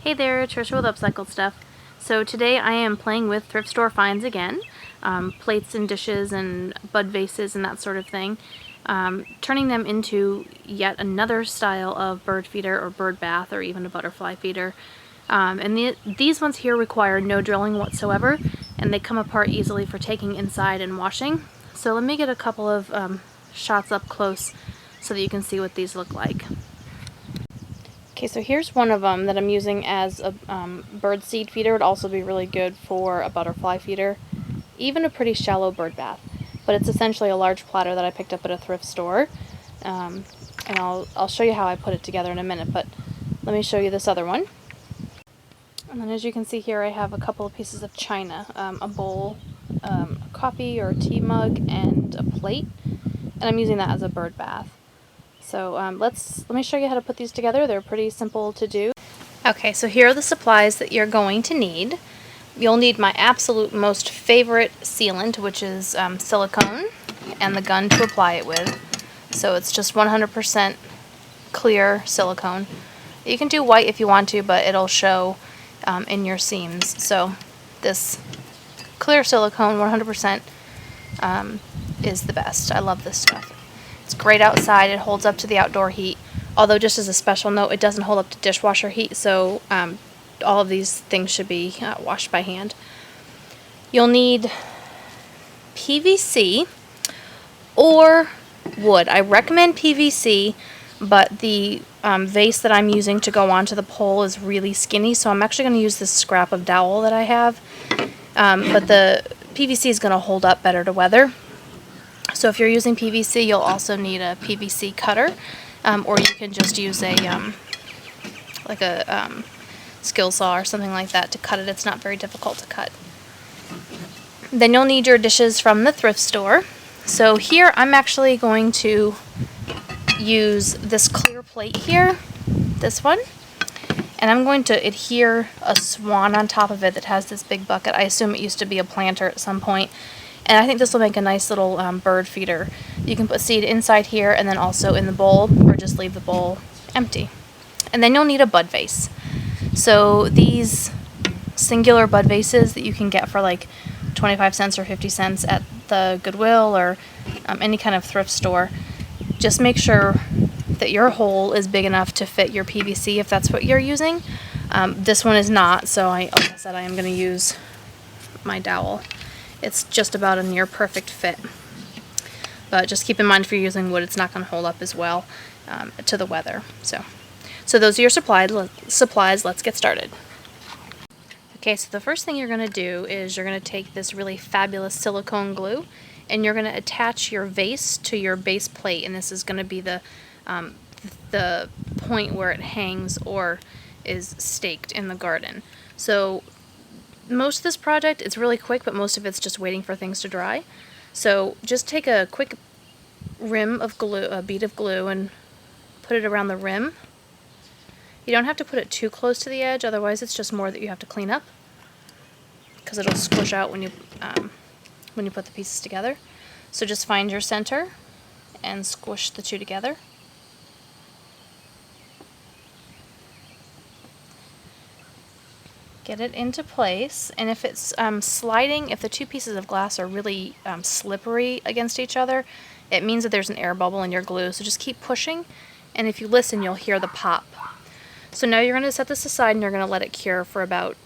Hey there, Trisha with Upcycled Stuff. So today I am playing with thrift store finds again, plates and dishes and bud vases and that sort of thing, turning them into yet another style of bird feeder or bird bath or even a butterfly feeder. These ones here require no drilling whatsoever, and they come apart easily for taking inside and washing. So let me get a couple of shots up close so that you can see what these look like. Okay, so here's one of them that I'm using as a bird seed feeder. It would also be really good for a butterfly feeder, even a pretty shallow bird bath. But it's essentially a large platter that I picked up at a thrift store. And I'll show you how I put it together in a minute, but let me show you this other one. And then as you can see here, I have a couple of pieces of china, a bowl, a coffee or tea mug, and a plate. And I'm using that as a bird bath. So let me show you how to put these together. They're pretty simple to do. Okay, so here are the supplies that you're going to need. You'll need my absolute most favorite sealant, which is silicone, and the gun to apply it with. So it's just 100% clear silicone. You can do white if you want to, but it'll show in your seams. So this clear silicone, 100%, is the best. I love this stuff. It's great outside. It holds up to the outdoor heat. Although, just as a special note, it doesn't hold up to dishwasher heat, so all of these things should be washed by hand. You'll need PVC or wood. I recommend PVC, but the vase that I'm using to go onto the pole is really skinny, so I'm actually going to use this scrap of dowel that I have. But the PVC is going to hold up better to weather. So if you're using PVC, you'll also need a PVC cutter, or you can just use a skill saw or something like that to cut it. It's not very difficult to cut. Then you'll need your dishes from the thrift store. So here I'm actually going to use this clear plate here, this one, and I'm going to adhere a swan on top of it that has this big bucket. I assume it used to be a planter at some point. And I think this will make a nice little bird feeder. You can put seed inside here and then also in the bowl, or just leave the bowl empty. And then you'll need a bud vase. So these singular bud vases that you can get for like 25 cents or 50 cents at the Goodwill or any kind of thrift store, just make sure that your hole is big enough to fit your PVC if that's what you're using. This one is not, so like I said, I am going to use my dowel. It's just about a near perfect fit. But just keep in mind, if you're using wood, it's not going to hold up as well to the weather. So those are your supplies. Let's get started. Okay, so the first thing you're going to do is you're going to take this really fabulous silicone glue and you're going to attach your vase to your base plate, and this is going to be the point where it hangs or is staked in the garden. So most of this project is really quick, but most of it's just waiting for things to dry. So just take a quick rim of glue, a bead of glue, and put it around the rim. You don't have to put it too close to the edge, otherwise it's just more that you have to clean up, because it'll squish out when you put the pieces together. So just find your center and squish the two together. Get it into place, and if it's sliding, if the two pieces of glass are really slippery against each other, it means that there's an air bubble in your glue. So just keep pushing, and if you listen, you'll hear the pop. So now you're going to set this aside and you're going to let it cure for about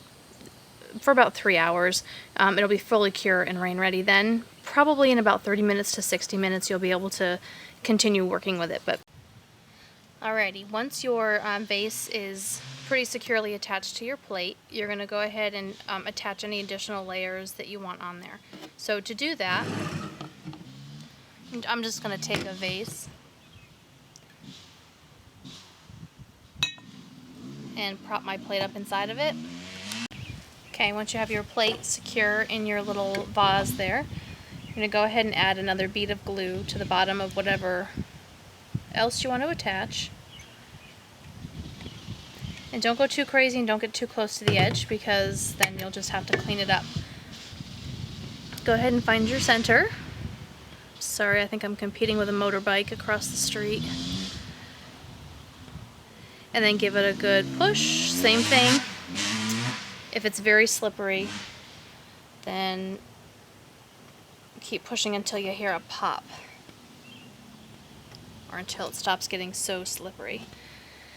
3 hours. It'll be fully cure and rain ready. Then probably in about 30 minutes to 60 minutes you'll be able to continue working with it. But alrighty, once your vase is pretty securely attached to your plate, you're going to go ahead and attach any additional layers that you want on there. So to do that, I'm just going to take a vase and prop my plate up inside of it. Okay, once you have your plate secure in your little vase there, you're going to go ahead and add another bead of glue to the bottom of whatever else you want to attach. And don't go too crazy and don't get too close to the edge, because then you'll just have to clean it up. Go ahead and find your center. Sorry, I think I'm competing with a motorbike across the street. and then give it a good push. Same thing. If it's very slippery, then keep pushing until you hear a pop, or until it stops getting so slippery.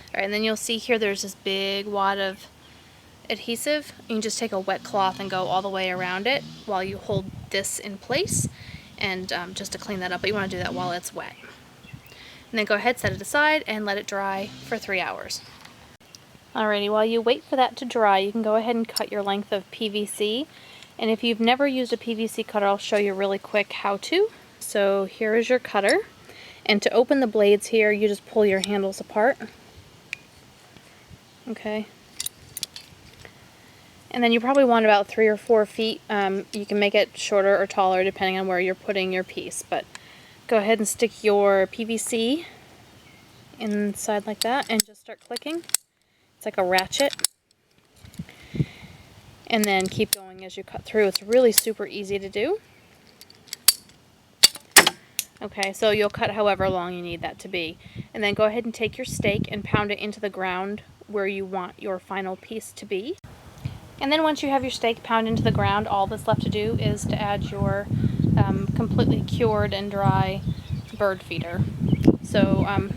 Alright, and then you'll see here there's this big wad of adhesive. You can just take a wet cloth and go all the way around it while you hold this in place, and just to clean that up, but you want to do that while it's wet. And then go ahead, set it aside, and let it dry for 3 hours. Alrighty, while you wait for that to dry, you can go ahead and cut your length of PVC. And if you've never used a PVC cutter, I'll show you really quick how to. So here is your cutter. And to open the blades here, you just pull your handles apart. Okay. And then you probably want about 3 or 4 feet. You can make it shorter or taller depending on where you're putting your piece. But go ahead and stick your PVC inside like that and just start clicking. It's like a ratchet. And then keep going as you cut through. It's really super easy to do. Okay, so you'll cut however long you need that to be. And then go ahead and take your stake and pound it into the ground where you want your final piece to be. And then once you have your stake pounded into the ground, all that's left to do is to add your completely cured and dry bird feeder. So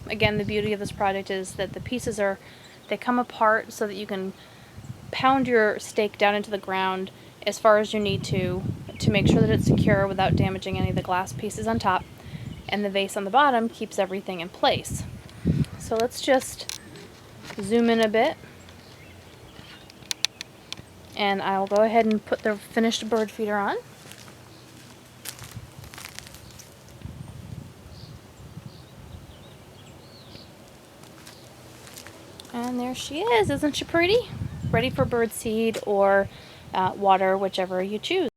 again, the beauty of this project is that the pieces they come apart so that you can pound your stake down into the ground as far as you need to make sure that it's secure without damaging any of the glass pieces on top, and the vase on the bottom keeps everything in place. So let's just zoom in a bit, and I'll go ahead and put the finished bird feeder on. And there she is. Isn't she pretty? Ready for bird seed or water, whichever you choose.